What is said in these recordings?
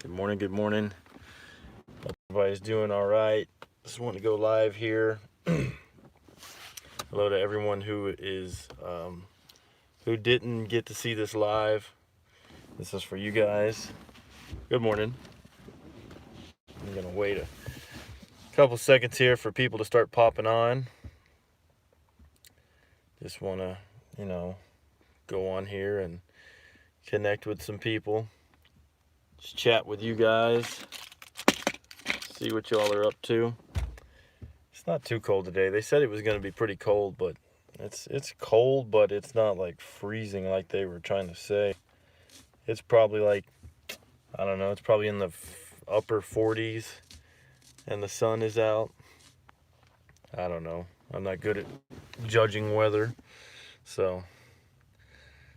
Good morning, good morning. Everybody's doing all right. Just want to go live here. Hello to everyone who who didn't get to see this live. This is for you guys. Good morning. I'm gonna wait a couple seconds here for people to start popping on. Just wanna, go on here and connect with some people. Just chat with you guys. See what y'all are up to. It's not too cold today. They said it was gonna be pretty cold, but it's cold, but it's not like freezing like they were trying to say. It's probably like, I don't know, it's probably in the upper 40s and the sun is out. I don't know. I'm not good at judging weather. So,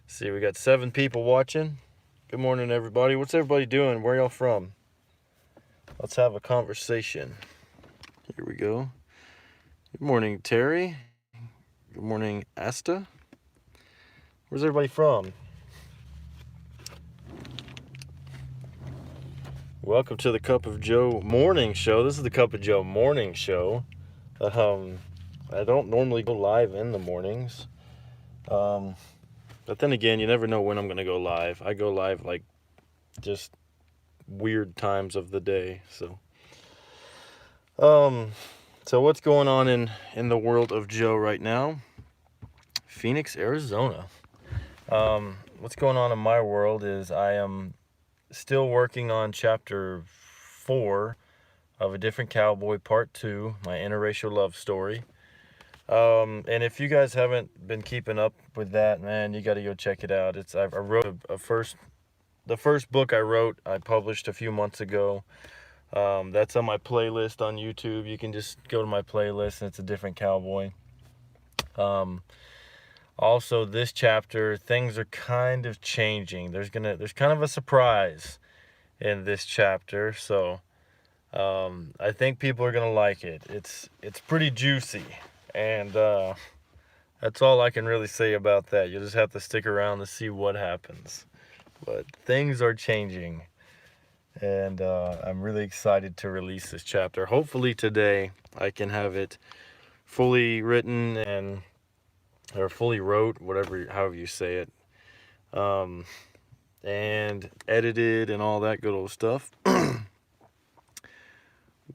see, we got 7 people watching. Good morning, everybody. What's everybody doing? Where y'all from? Let's have a conversation. Here we go. Good morning, Terry. Good morning, Asta. Where's everybody from? Welcome to the Cup of Joe morning show. This is the Cup of Joe morning show. I don't normally go live in the mornings. But then again, you never know when I'm going to go live. I go live like just weird times of the day. So what's going on in the world of Joe right now? Phoenix, Arizona. What's going on in my world is I am still working on chapter 4 of A Different Cowboy Part 2, my interracial love story. And if you guys haven't been keeping up with that, man, you got to go check it out. I wrote the first book I wrote, I published a few months ago. That's on my playlist on YouTube. You can just go to my playlist and it's A Different Cowboy. Also, this chapter, things are kind of changing. There's kind of a surprise in this chapter, so I think people are gonna like it. It's pretty juicy, and that's all I can really say about that. You'll just have to stick around to see what happens. But things are changing, and I'm really excited to release this chapter. Hopefully today I can have it fully written or fully wrote, however you say it, and edited and all that good old stuff.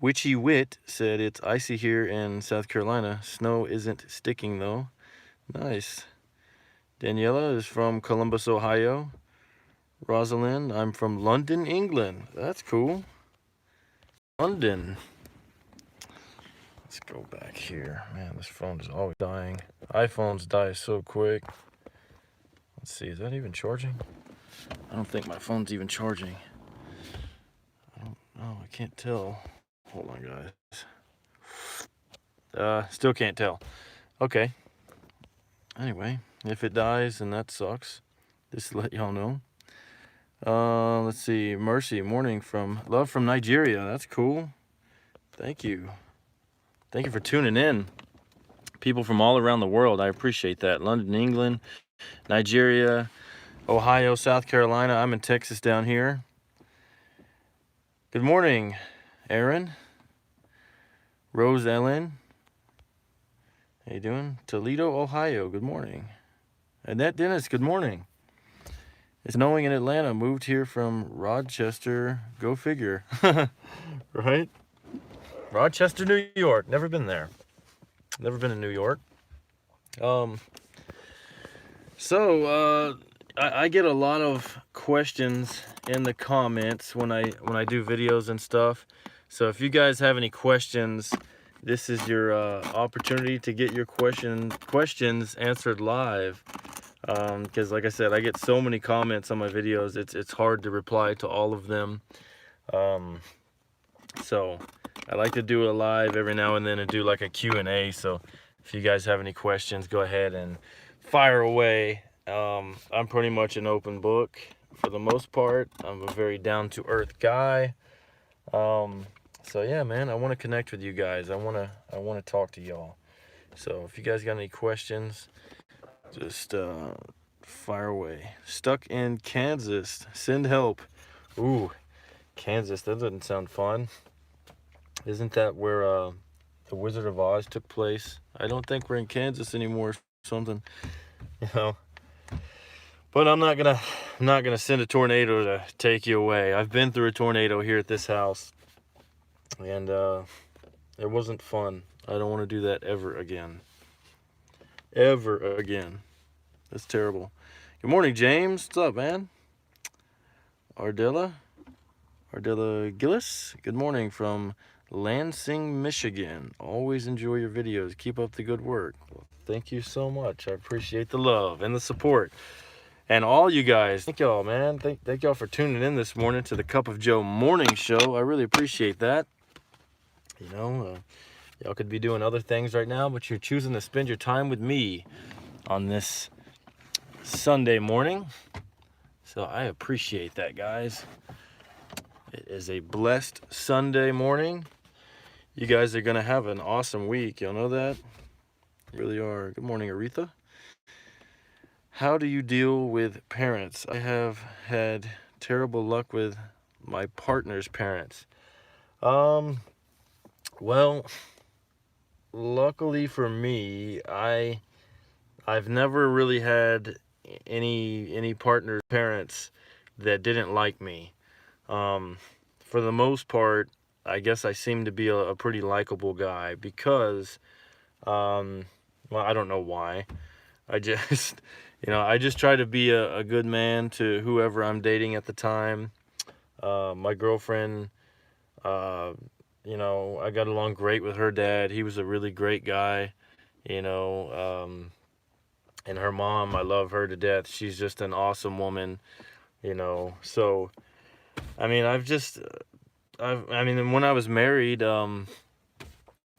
Witchy Wit said it's icy here in South Carolina. Snow isn't sticking though. Nice. Daniela is from Columbus, Ohio. Rosalind, I'm from London, England. That's cool. London. Let's go back here. Man, this phone is always dying. iPhones die so quick. Let's see, is that even charging? I don't think my phone's even charging. I can't tell. Hold on, guys. Still can't tell. Okay. Anyway, if it dies, then that sucks. Just to let y'all know. Let's see. Mercy, morning from love from Nigeria. That's cool. Thank you. Thank you for tuning in. People from all around the world. I appreciate that. London, England, Nigeria, Ohio, South Carolina. I'm in Texas down here. Good morning, Aaron. Rose Ellen. How you doing? Toledo, Ohio. Good morning. Annette Dennis. Good morning. It's snowing in Atlanta. Moved here from Rochester. Go figure. Right? Rochester, New York. Never been there. Never been to New York. I get a lot of questions in the comments when I do videos and stuff. So if you guys have any questions, this is your opportunity to get your questions answered live. Because like I said, I get so many comments on my videos, it's hard to reply to all of them. So I like to do it live every now and then and do like a Q&A. So if you guys have any questions, go ahead and fire away. I'm pretty much an open book for the most part. I'm a very down-to-earth guy. So yeah, man, I want to connect with you guys. I want to talk to y'all. So if you guys got any questions, just fire away. Stuck in Kansas. Send help. Ooh, Kansas. That doesn't sound fun. Isn't that where the Wizard of Oz took place? I don't think we're in Kansas anymore or something, you know. But I'm not gonna send a tornado to take you away. I've been through a tornado here at this house, and it wasn't fun. I don't want to do that ever again. Ever again. That's terrible. Good morning, James. What's up, man? Ardella Gillis. Good morning from Lansing, Michigan. Always enjoy your videos. Keep up the good work. Well, thank you so much. I appreciate the love and the support. And all you guys, thank y'all, man. Thank y'all for tuning in this morning to the Cup of Joe morning show. I really appreciate that. You know, y'all could be doing other things right now, but you're choosing to spend your time with me on this Sunday morning. So I appreciate that, guys. It is a blessed Sunday morning. You guys are going to have an awesome week. Y'all know that? You really are. Good morning, Aretha. How do you deal with parents? I have had terrible luck with my partner's parents. Well, luckily for me, I've never really had any partner's parents that didn't like me. For the most part, I guess I seem to be a pretty likable guy because, well, I don't know why. I just, I just try to be a good man to whoever I'm dating at the time. My girlfriend, I got along great with her dad. He was a really great guy, and her mom, I love her to death. She's just an awesome woman, so, I mean, when I was married,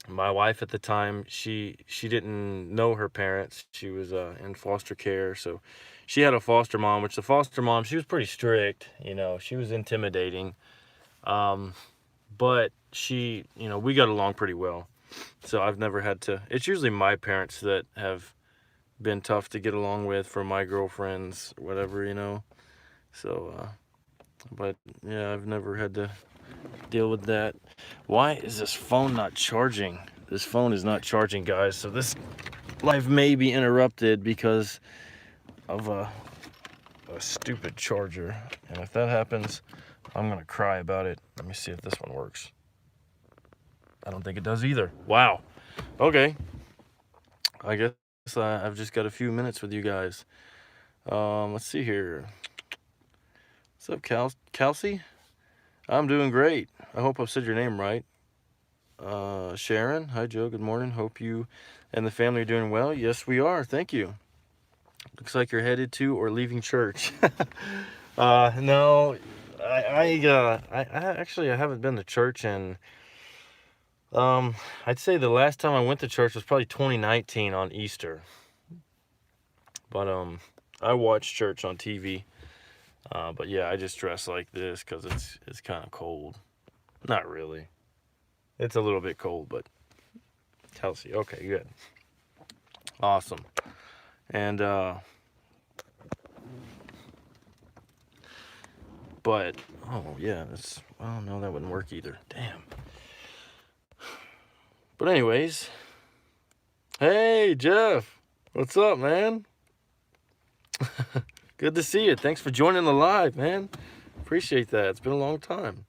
my wife at the time, she didn't know her parents. She was in foster care, so she had a foster mom, which the foster mom, she was pretty strict, she was intimidating. But she, we got along pretty well. So I've never had to, it's usually my parents that have been tough to get along with for my girlfriends, or whatever, So, but yeah, I've never had to deal with that. Why is this phone not charging? This phone is not charging, guys. So this live may be interrupted because of a stupid charger. And if that happens, I'm gonna cry about it. Let me see if this one works. I don't think it does either. Wow. Okay. I guess I've just got a few minutes with you guys. Let's see here. What's up, Kelsey? I'm doing great. I hope I've said your name right. Sharon, hi Joe, good morning. Hope you and the family are doing well. Yes, we are. Thank you. Looks like you're headed to or leaving church. No, I actually haven't been to church in, I'd say the last time I went to church was probably 2019 on Easter. But I watch church on TV. But yeah, I just dress like this because it's kind of cold. Not really. It's a little bit cold, but Kelsey, okay, good. Awesome. And but oh yeah, oh no, that wouldn't work either. Damn. But anyways, hey Jeff, what's up, man? Good to see you. Thanks for joining the live, man. Appreciate that. It's been a long time.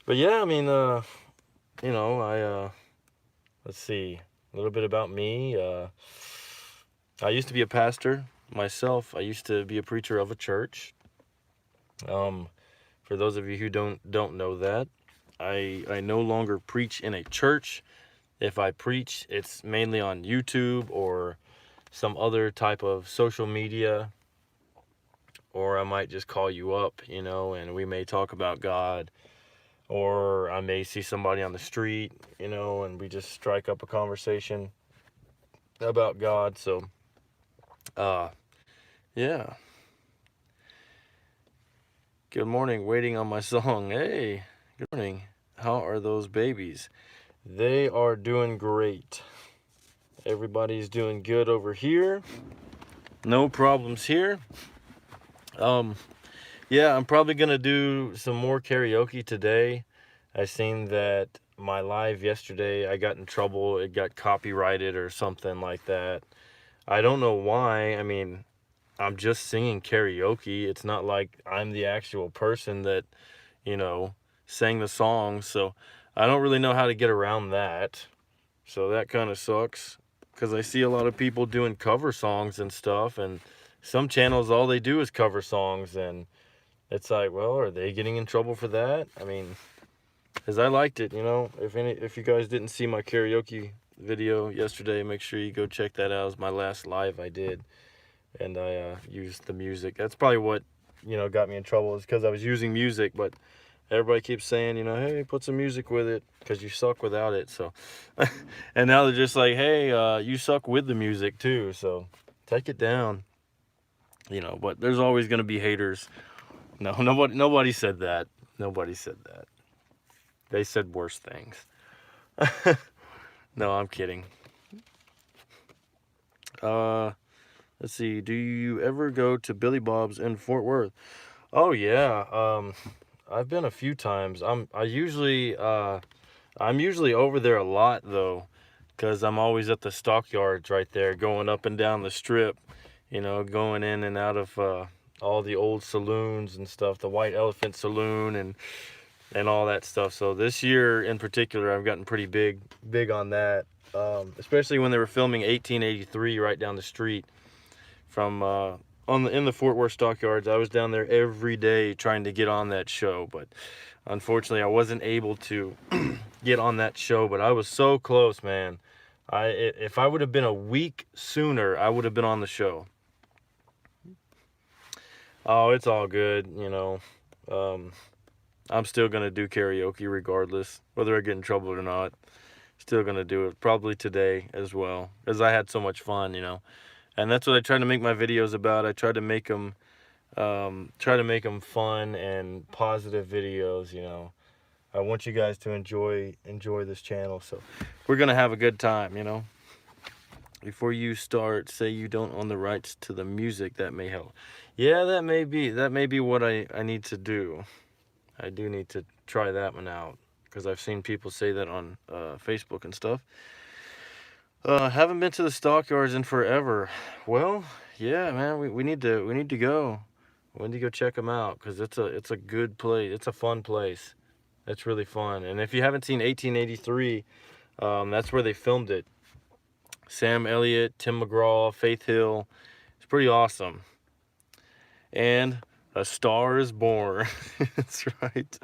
But yeah, I mean, let's see, a little bit about me. I used to be a pastor myself. I used to be a preacher of a church. For those of you who don't know that, I no longer preach in a church. If I preach, it's mainly on YouTube or some other type of social media, or I might just call you up, and we may talk about God, or I may see somebody on the street, and we just strike up a conversation about God. So, yeah. Good morning, waiting on my song. Hey, good morning. How are those babies? They are doing great. Everybody's doing good over here. No problems here. Yeah, I'm probably gonna do some more karaoke today. I seen that my live yesterday, I got in trouble. It got copyrighted or something like that. I don't know why. I mean, I'm just singing karaoke. It's not like I'm the actual person that, you know, sang the song. So I don't really know how to get around that. So that kind of sucks because I see a lot of people doing cover songs and stuff, and some channels all they do is cover songs, and it's like, well, are they getting in trouble for that? I mean, because I liked it, you know. If you guys didn't see my karaoke video yesterday, make sure you go check that out. It was my last live I did, and I used the music. That's probably what, you know, got me in trouble, is because I was using music, but everybody keeps saying, you know, hey, put some music with it because you suck without it. So, and now they're just like, hey, you suck with the music too. So take it down, you know. But there's always gonna be haters. No, nobody said that. Nobody said that. They said worse things. No, I'm kidding. Let's see. Do you ever go to Billy Bob's in Fort Worth? Oh yeah. I've been a few times. I'm usually over there a lot though, because I'm always at the stockyards right there, going up and down the strip, you know, going in and out of all the old saloons and stuff, the White Elephant Saloon and all that stuff. So this year in particular, I've gotten pretty big on that, especially when they were filming 1883 right down the street from in the Fort Worth stockyards. I was down there every day trying to get on that show, but unfortunately, I wasn't able to get on that show. But I was so close, man. If I would have been a week sooner, I would have been on the show. Oh, it's all good, you know. I'm still gonna do karaoke regardless, whether I get in trouble or not. Still gonna do it, probably today as well, because I had so much fun, you know. And that's what I try to make my videos about. I try to make them fun and positive videos, you know. I want you guys to enjoy this channel, so we're gonna have a good time, you know. Before you start, say you don't own the rights to the music. That may help. Yeah, that may be what I need to do. I do need to try that one out, because I've seen people say that on Facebook and stuff. Haven't been to the stockyards in forever. Well, yeah, man, we need to go. We need to go check them out, because it's a good place. It's a fun place. It's really fun. And if you haven't seen 1883, that's where they filmed it. Sam Elliott, Tim McGraw, Faith Hill. It's pretty awesome. And A Star is Born. That's right.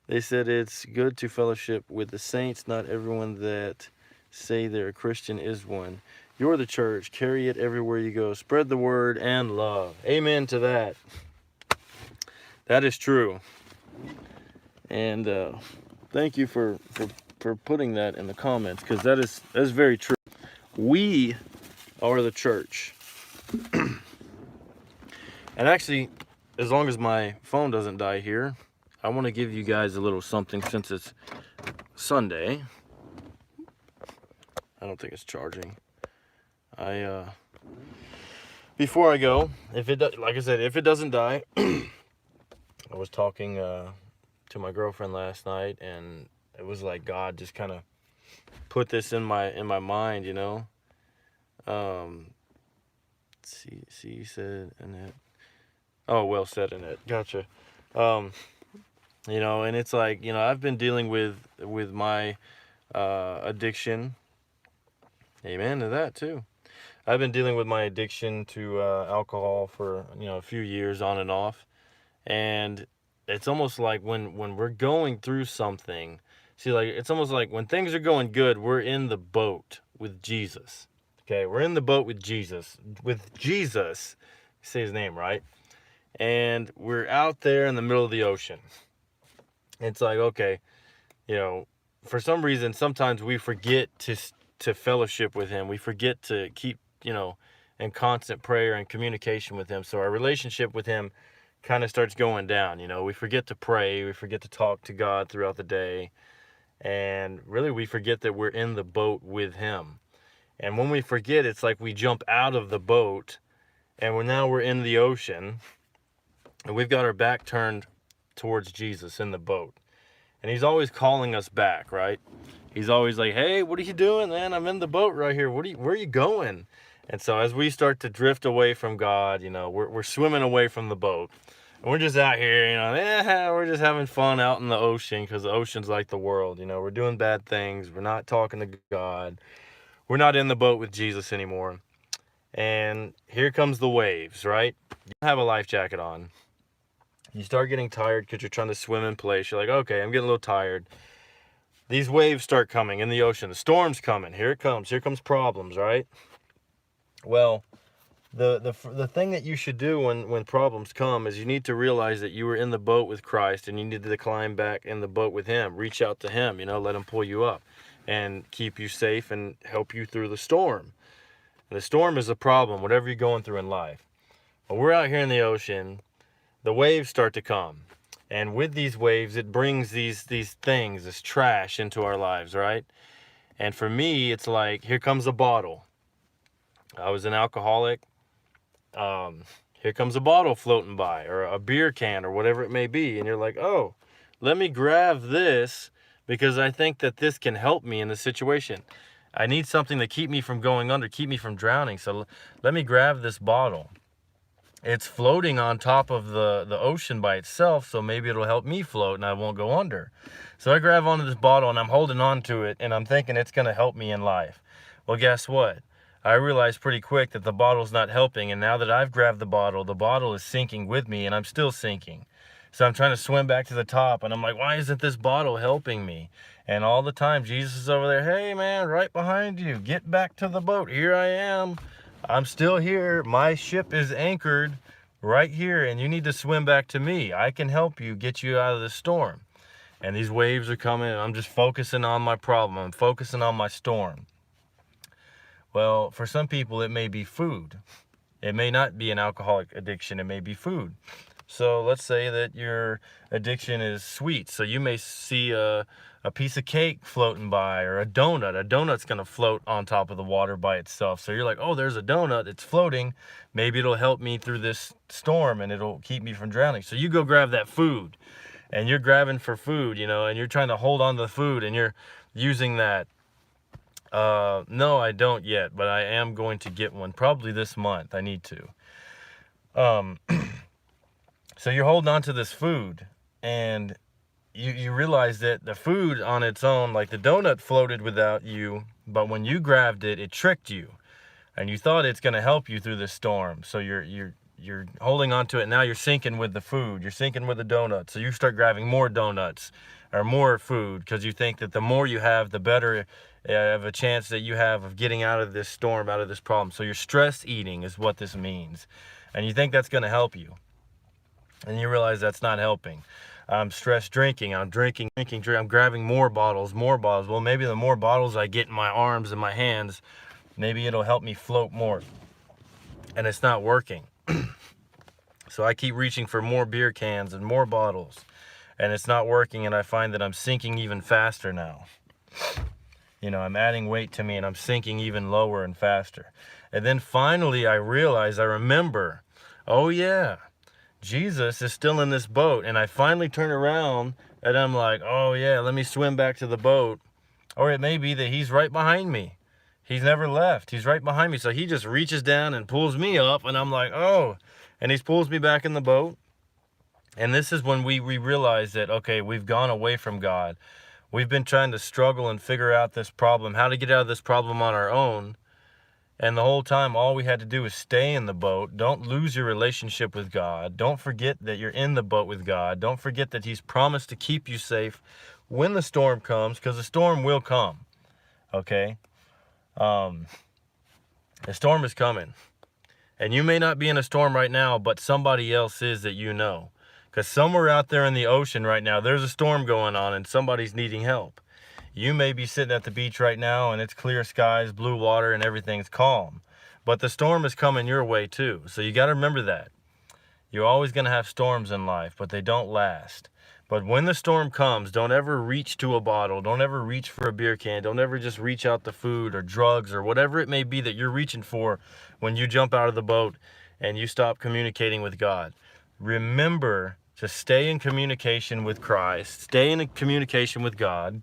They said it's good to fellowship with the saints. Not everyone that say they're a Christian is one. You're the church. Carry it everywhere you go. Spread the word and love. Amen to that. That is true. And thank you for putting that in the comments, because that is very true. We are the church. And actually, as long as my phone doesn't die here, I want to give you guys a little something since it's Sunday. I don't think it's charging. Before I go, like I said, if it doesn't die, I was talking to my girlfriend last night, and it was like God just kind of put this in my mind, you know. See, you said Annette. Oh, well said, Annette. Gotcha. You know, and it's like, you know, I've been dealing with my addiction. Amen to that too. I've been dealing with my addiction to alcohol for, you know, a few years on and off. And it's almost like when we're going through something, see, like, it's almost like when things are going good, we're in the boat with Jesus. Okay, we're in the boat with Jesus. Say his name right. And we're out there in the middle of the ocean. It's like, okay, you know, for some reason, sometimes we forget to fellowship with him. We forget to keep, you know, in constant prayer and communication with him. So our relationship with him kind of starts going down. You know, we forget to pray. We forget to talk to God throughout the day. And really, we forget that we're in the boat with him. And when we forget, it's like we jump out of the boat, and we're in the ocean. and we've got our back turned towards Jesus in the boat. And he's always calling us back, right? He's always like, hey, what are you doing, man? I'm in the boat right here. Where are you going? And so as we start to drift away from God, we're swimming away from the boat. And we're just out here, we're just having fun out in the ocean, because the ocean's like the world. We're doing bad things. We're not talking to God. We're not in the boat with Jesus anymore. And here comes the waves, right? You have a life jacket on. You start getting tired because you're trying to swim in place. You're like, okay, I'm getting a little tired. These waves start coming in the ocean. The storm's coming. Here it comes. Here comes problems, right? Well, the thing that you should do when problems come is you need to realize that you were in the boat with Christ, and you need to climb back in the boat with him. Reach out to him, let him pull you up and keep you safe and help you through the storm. And the storm is a problem, whatever you're going through in life. But we're out here in the ocean. The waves start to come. And with these waves, it brings these things, this trash into our lives, right? And for me, it's like, here comes a bottle. I was an alcoholic. Here comes a bottle floating by, or a beer can, or whatever it may be. And you're like, oh, let me grab this because I think that this can help me in the situation. I need something to keep me from going under, keep me from drowning. So let me grab this bottle. It's floating on top of the ocean by itself, so maybe it'll help me float and I won't go under. So I grab onto this bottle and I'm holding on to it, and I'm thinking it's going to help me in life. Well, guess what? I realized pretty quick that the bottle's not helping, and now that I've grabbed the bottle is sinking with me, and I'm still sinking. So I'm trying to swim back to the top, and I'm like, why isn't this bottle helping me? And all the time, Jesus is over there, hey man, right behind you, get back to the boat, here I am. I'm still here. My ship is anchored right here, and you need to swim back to me. I can help you get you out of the storm. And these waves are coming, and I'm just focusing on my problem. I'm focusing on my storm. Well, for some people, it may be food. It may not be an alcoholic addiction. It may be food. So let's say that your addiction is sweets. So you may see a piece of cake floating by, or a donut. A donut's going to float on top of the water by itself. So you're like, oh, there's a donut. It's floating. Maybe it'll help me through this storm, and it'll keep me from drowning. So you go grab that food, and you're grabbing for food, and you're trying to hold on to the food, and you're using that. No, I don't yet, but I am going to get one probably this month. I need to. So you're holding on to this food, and you realize that the food on its own, like the donut floated without you, but when you grabbed it, it tricked you, and you thought it's going to help you through the storm. So you're holding on to it. Now you're sinking with the food. You're sinking with the donuts. So you start grabbing more donuts or more food, because you think that the more you have, the better of a chance that you have of getting out of this storm, out of this problem. So you're stress eating is what this means, and you think that's going to help you. And you realize that's not helping. I'm stress drinking. I'm drinking. I'm grabbing more bottles. Well, maybe the more bottles I get in my arms and my hands, maybe it'll help me float more. And it's not working. So I keep reaching for more beer cans and more bottles, and it's not working. And I find that I'm sinking even faster now. I'm adding weight to me, and I'm sinking even lower and faster. And then finally I remember, oh yeah, Jesus is still in this boat. And I finally turn around, and I'm like, oh yeah, let me swim back to the boat. Or it may be that he's right behind me. He's never left. He's right behind me. So he just reaches down and pulls me up, and I'm like, oh, and he pulls me back in the boat. And this is when we realize that, okay, we've gone away from God. We've been trying to struggle and figure out this problem, how to get out of this problem on our own. And the whole time, all we had to do is stay in the boat. Don't lose your relationship with God. Don't forget that you're in the boat with God. Don't forget that he's promised to keep you safe when the storm comes, because the storm will come. Okay? The storm is coming. And you may not be in a storm right now, but somebody else is that you know. Because somewhere out there in the ocean right now, there's a storm going on, and somebody's needing help. You may be sitting at the beach right now, and it's clear skies, blue water, and everything's calm. But the storm is coming your way too. So you got to remember that. You're always going to have storms in life, but they don't last. But when the storm comes, don't ever reach to a bottle. Don't ever reach for a beer can. Don't ever just reach out to food or drugs or whatever it may be that you're reaching for when you jump out of the boat and you stop communicating with God. remember to stay in communication with Christ, stay in communication with God,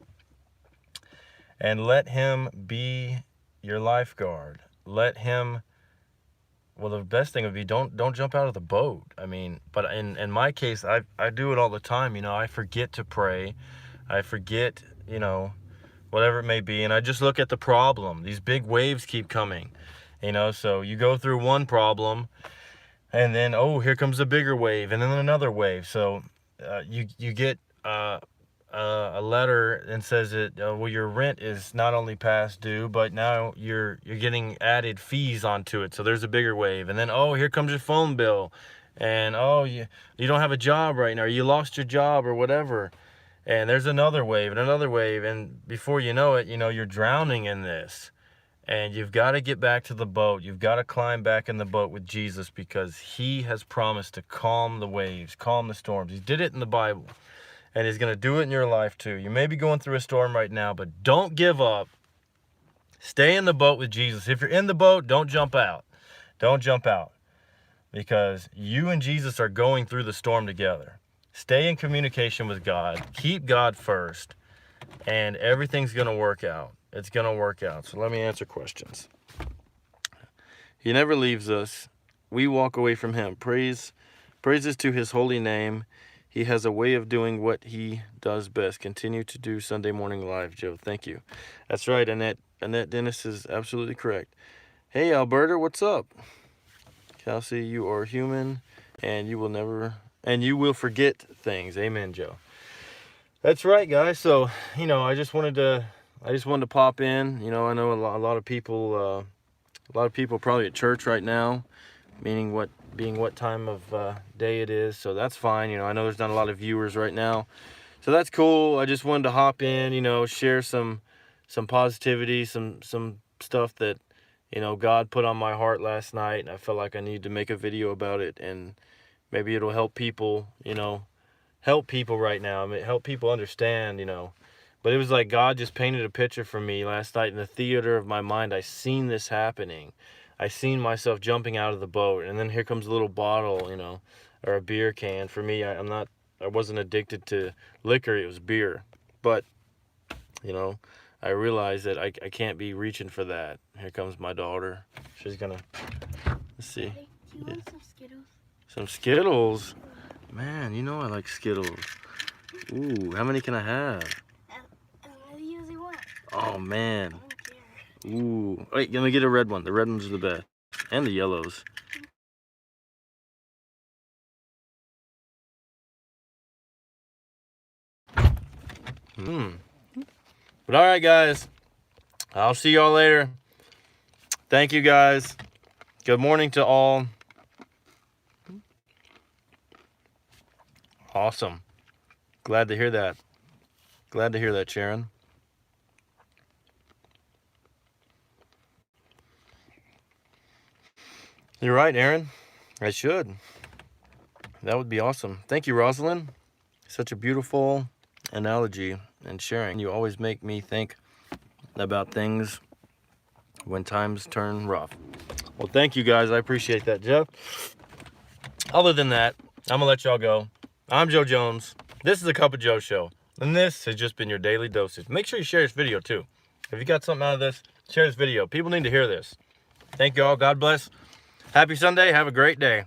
and let him be your lifeguard. Let him, well, the best thing would be don't jump out of the boat. I mean, but in my case, I do it all the time. You know, I forget to pray. I forget, you know, whatever it may be, and I just look at the problem. These big waves keep coming, you know, so you go through one problem, and then, oh, here comes a bigger wave, and then another wave. So you get a letter and says that, well, your rent is not only past due, but now you're getting added fees onto it. So there's a bigger wave. And then, oh, here comes your phone bill, and oh, you don't have a job right now, or you lost your job or whatever. And there's another wave and another wave, and before you know it, you know, you're drowning in this. And you've got to get back to the boat. You've got to climb back in the boat with Jesus, because he has promised to calm the waves, calm the storms. He did it in the Bible, and he's going to do it in your life too. You may be going through a storm right now, but don't give up. Stay in the boat with Jesus. If you're in the boat, don't jump out. Don't jump out, because you and Jesus are going through the storm together. Stay in communication with God. Keep God first, and everything's going to work out. It's going to work out. So let me answer questions. He never leaves us. We walk away from him. Praises to his holy name. He has a way of doing what he does best. Continue to do Sunday Morning Live, Joe. Thank you. That's right, Annette. Annette Dennis is absolutely correct. Hey, Alberta, what's up? Kelsey, you are human, and you will forget things. Amen, Joe. That's right, guys. So, you know, I just wanted to pop in. You know, I know a lot of people probably at church right now, being what time of day it is. So that's fine. You know, I know there's not a lot of viewers right now, so that's cool. I just wanted to hop in, you know, share some positivity, some stuff that, you know, God put on my heart last night, and I felt like I needed to make a video about it, and maybe it'll help people, you know, help people right now. I mean, help people understand, you know. But it was like God just painted a picture for me last night in the theater of my mind. I seen this happening. I seen myself jumping out of the boat, and then here comes a little bottle, you know, or a beer can. For me, I wasn't addicted to liquor. It was beer. But, you know, I realized that I can't be reaching for that. Here comes my daughter. She's gonna, let's see. Hey, do you want some Skittles? Some Skittles? Man, you know I like Skittles. Ooh, how many can I have? Oh, man. Ooh. Wait, let me get a red one. The red ones are the best. And the yellows. But all right, guys. I'll see y'all later. Thank you, guys. Good morning to all. Awesome. Glad to hear that. Glad to hear that, Sharon. You're right, Aaron. I should. That would be awesome. Thank you, Rosalind. Such a beautiful analogy and sharing. You always make me think about things when times turn rough. Well, thank you, guys. I appreciate that, Jeff. Other than that, I'm going to let y'all go. I'm Joe Jones. This is the Cup of Joe Show. And this has just been your daily dosage. Make sure you share this video, too. If you got something out of this, share this video. People need to hear this. Thank you all. God bless. Happy Sunday. Have a great day.